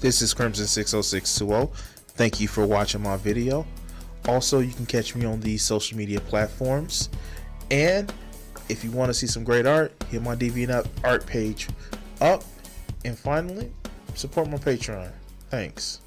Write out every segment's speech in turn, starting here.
This is Crimson 60620. Thank you for watching my video. Also, you can catch me on these social media platforms. And if you want to see some great art, hit my DeviantArt art page up. And finally, support my Patreon. Thanks.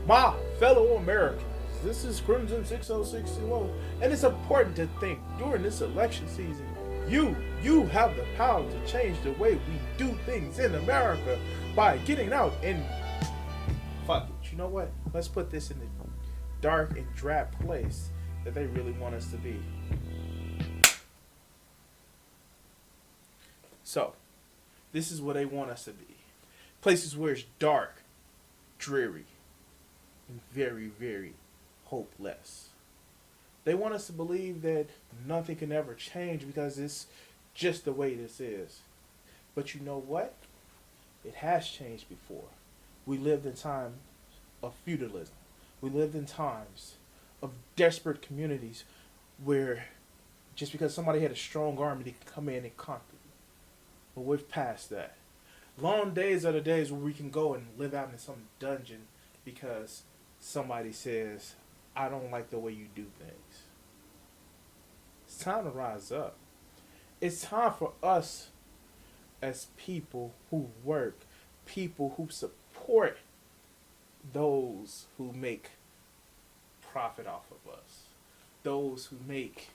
My fellow Americans, this is Crimson 60620, and it's important to think during this election season, you have the power to change the way we do things in America by getting out and fuck it. You know what? Let's put this in the dark and drab place that they really want us to be. So, this is where they want us to be. Places where it's dark, dreary, and very, very hopeless. They want us to believe that nothing can ever change because it's just the way this is. But you know what? It has changed before. We lived in times of feudalism. We lived in times of desperate communities where just because somebody had a strong army, they could come in and conquer you. But we've passed that. Long days are the days where we can go and live out in some dungeon because somebody says, I don't like the way you do things. It's time to rise up. It's time for us as people who work, people who support those who make profit off of us, those who make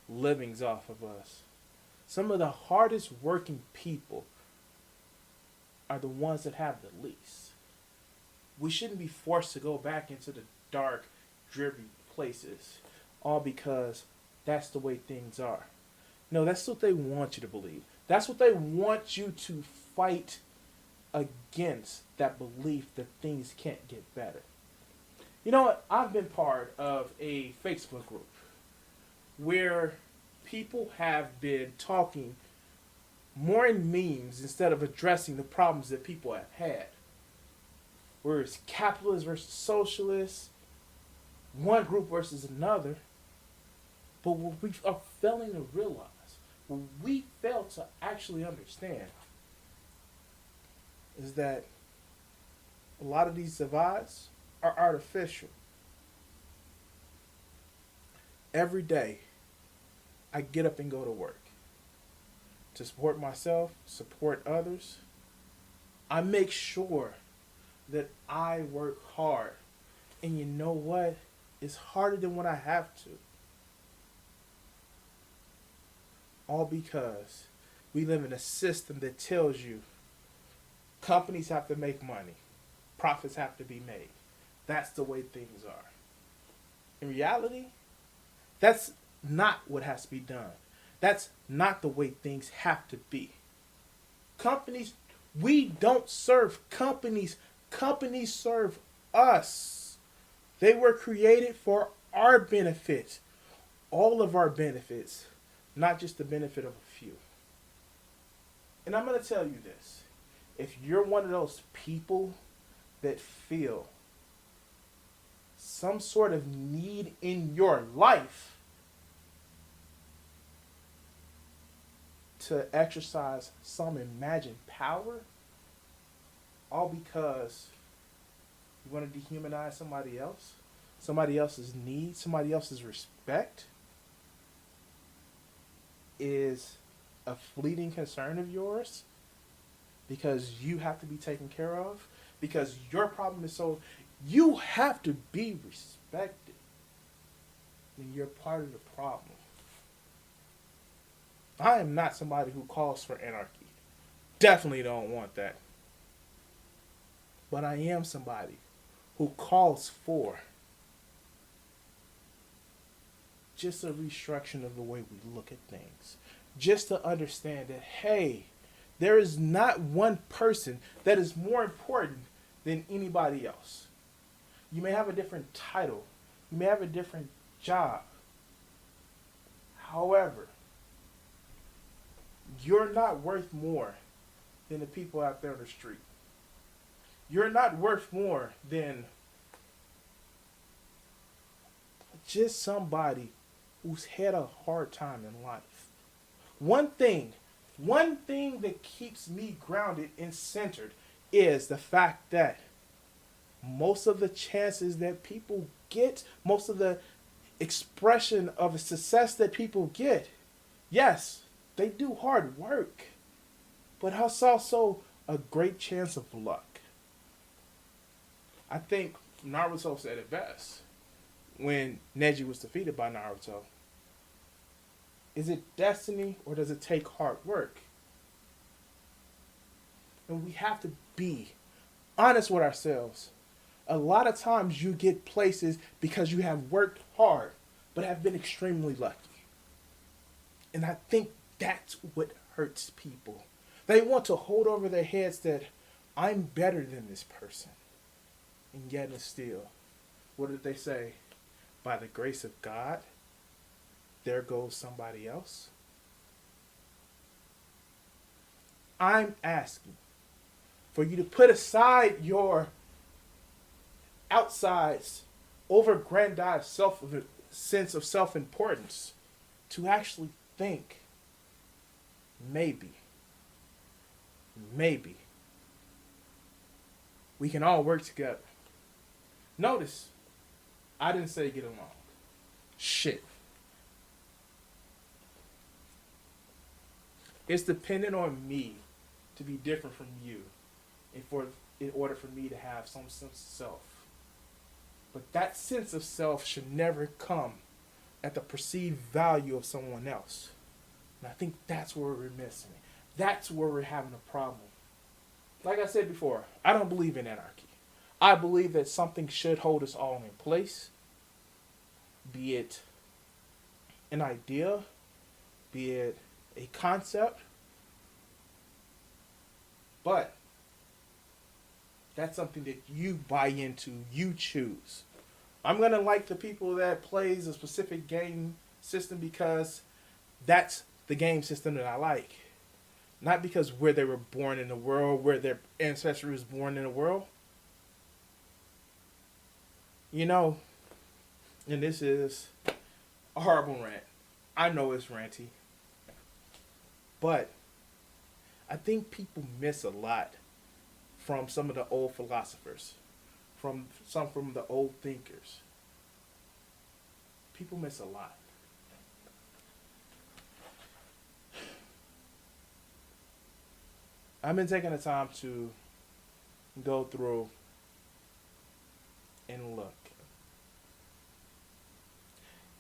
livings off of us. Some of the hardest working people are the ones that have the least. We shouldn't be forced to go back into the dark, dreary places, all because that's the way things are. No, that's what they want you to believe. That's what they want you to fight against, that belief that things can't get better. You know what? I've been part of a Facebook group where people have been talking more in memes instead of addressing the problems that people have had. Where it's capitalist versus socialist, one group versus another. But what we are failing to realize, what we fail to actually understand, is that a lot of these divides are artificial. Every day, I get up and go to work to support myself, support others. I make sure that I work hard. And you know what? It's harder than what I have to. All because we live in a system that tells you companies have to make money. Profits have to be made. That's the way things are. In reality, that's not what has to be done. That's not the way things have to be. Companies, we don't serve companies. Companies serve us. They were created for our benefit. All of our benefits, not just the benefit of a few. And I'm going to tell you this. If you're one of those people that feel some sort of need in your life to exercise some imagined power, all because you want to dehumanize somebody else's need, somebody else's respect, is a fleeting concern of yours because you have to be taken care of, because your problem is so, you have to be respected, then you're part of the problem. I am not somebody who calls for anarchy. Definitely don't want that. But I am somebody who calls for just a restructuring of the way we look at things. Just to understand that, hey, there is not one person that is more important than anybody else. You may have a different title. You may have a different job. However, you're not worth more than the people out there on the street. You're not worth more than just somebody who's had a hard time in life. One thing that keeps me grounded and centered is the fact that most of the chances that people get, most of the expression of success that people get, yes, they do hard work, but it's also a great chance of luck. I think Naruto said it best when Neji was defeated by Naruto. Is it destiny or does it take hard work? And we have to be honest with ourselves. A lot of times you get places because you have worked hard, but have been extremely lucky. And I think that's what hurts people. They want to hold over their heads that I'm better than this person. And yet and still, what did they say? By the grace of God, there goes somebody else. I'm asking for you to put aside your outsides, over-grandized sense of self-importance to actually think, maybe we can all work together. Notice, I didn't say get along. Shit. It's dependent on me to be different from you in order for me to have some sense of self. But that sense of self should never come at the perceived value of someone else. And I think that's where we're missing it. That's where we're having a problem. Like I said before, I don't believe in anarchy. I believe that something should hold us all in place. Be it an idea, be it a concept. But that's something that you buy into, you choose. I'm going to like the people that plays a specific game system because that's the game system that I like. Not because where they were born in the world, where their ancestry was born in the world. You know, and this is a horrible rant. I know it's ranty. But I think people miss a lot from some of the old philosophers, from the old thinkers. People miss a lot. I've been taking the time to go through and look.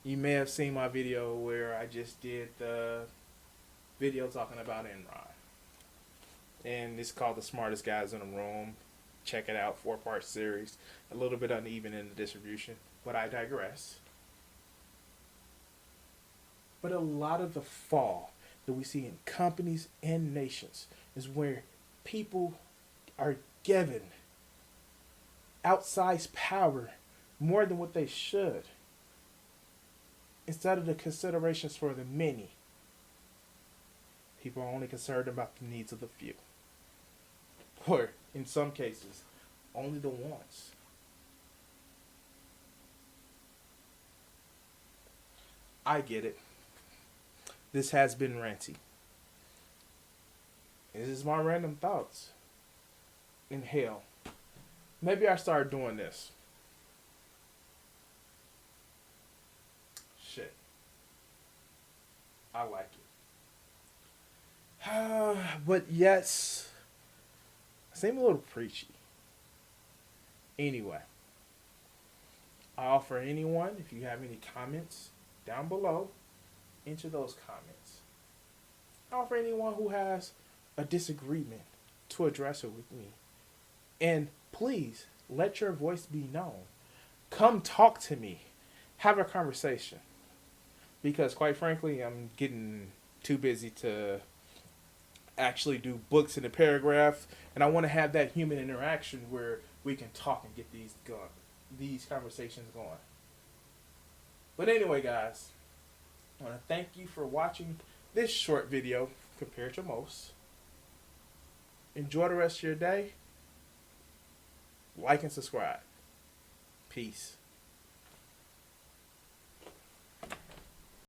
You may have seen my video where I just did the video talking about Enron. And it's called The Smartest Guys in the Room. Check it out, 4-part series. A little bit uneven in the distribution, but I digress. But a lot of the fall that we see in companies and nations is where people are given outsized power more than what they should, instead of the considerations for the many. People are only concerned about the needs of the few. Or, in some cases, only the wants. I get it. This has been ranty. This is my random thoughts. In hell. Maybe I start doing this. Shit. I like it. But yes, I seem a little preachy. Anyway, I offer anyone, if you have any comments down below, enter those comments. I offer anyone who has a disagreement to address it with me. And please Let your voice be known. Come talk to me. Have a conversation. Because quite frankly, I'm getting too busy to actually do books in a paragraph, and I want to have that human interaction where we can talk and get these conversations going. But anyway, guys, I want to thank you for watching this short video compared to most. Enjoy the rest of your day. Like and subscribe. Peace.